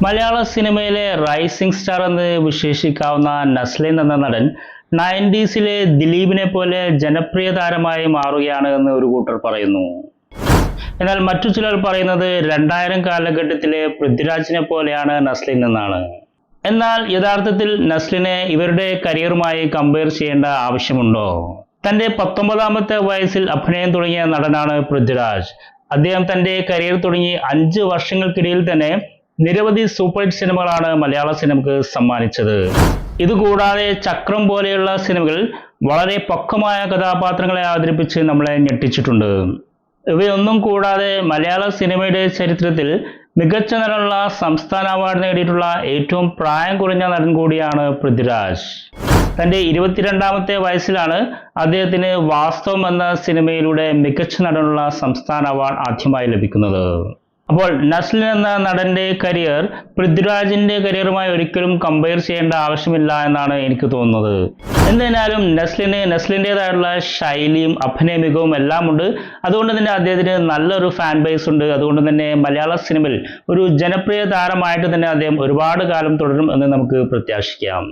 മലയാള സിനിമയിലെ rising star എന്ന് വിശേഷിക്കാവുന്ന നസ്ലിൻ എന്ന നടൻ 90s ദിലീപിനെ പോലെ ജനപ്രിയ താരമായി മാറുകയാണ് എന്ന് ഒരു കൂട്ടർ പറയുന്നു. എന്നാൽ മറ്റു ചിലർ പറയുന്നത് 2000 കാലഘട്ടത്തിലെ പൃഥ്വിരാജിനെ പോലെയാണ് നസ്ലിൻ എന്നാണ്. എന്നാൽ യഥാർത്ഥത്തിൽ നസ്ലിനെ ഇവരുടെ കരിയറുമായി കമ്പയർ ചെയ്യേണ്ട ആവശ്യമുണ്ടോ? തൻ്റെ 19ാമത്തെ വയസ്സിൽ അഭിനയം തുടങ്ങിയ നടനാണ് പൃഥ്വിരാജ്. അദ്ദേഹം തൻ്റെ കരിയർ തുടങ്ങി 5 വർഷങ്ങൾക്കിടയിൽ തന്നെ നിരവധി സൂപ്പർ ഹിറ്റ് സിനിമകളാണ് മലയാള സിനിമക്ക് സമ്മാനിച്ചത്. ഇതുകൂടാതെ ചക്രം പോലെയുള്ള സിനിമകൾ വളരെ പക്വമായ കഥാപാത്രങ്ങളെ അവതരിപ്പിച്ച് നമ്മളെ ഞെട്ടിച്ചിട്ടുണ്ട്. ഇവയൊന്നും കൂടാതെ മലയാള സിനിമയുടെ ചരിത്രത്തിൽ മികച്ച നടനുള്ള സംസ്ഥാന അവാർഡ് നേടിയിട്ടുള്ള ഏറ്റവും പ്രായം കുറഞ്ഞ നടൻ കൂടിയാണ് പൃഥ്വിരാജ്. തൻ്റെ 22ാമത്തെ വയസ്സിലാണ് അദ്ദേഹത്തിന് വാസ്തവം എന്ന സിനിമയിലൂടെ മികച്ച നടനുള്ള സംസ്ഥാന അവാർഡ് ആദ്യമായി ലഭിക്കുന്നത്. അപ്പോൾ നസ്ലിൻ എന്ന നടന്റെ കരിയർ പൃഥ്വിരാജിന്റെ കരിയറുമായി ഒരിക്കലും കമ്പയർ ചെയ്യേണ്ട ആവശ്യമില്ല എന്നാണ് എനിക്ക് തോന്നുന്നത്. എന്തായാലും നസ്ലിൻ്റെതായിട്ടുള്ള ശൈലിയും അഭിനയ മികവും എല്ലാം ഉണ്ട്. അതുകൊണ്ട് തന്നെ അദ്ദേഹത്തിന് നല്ലൊരു ഫാൻ ബേസ് ഉണ്ട്. അതുകൊണ്ട് തന്നെ മലയാള സിനിമയിൽ ഒരു ജനപ്രിയ താരമായിട്ട് തന്നെ അദ്ദേഹം ഒരുപാട് കാലം തുടരും എന്ന് നമുക്ക് പ്രത്യാശിക്കാം.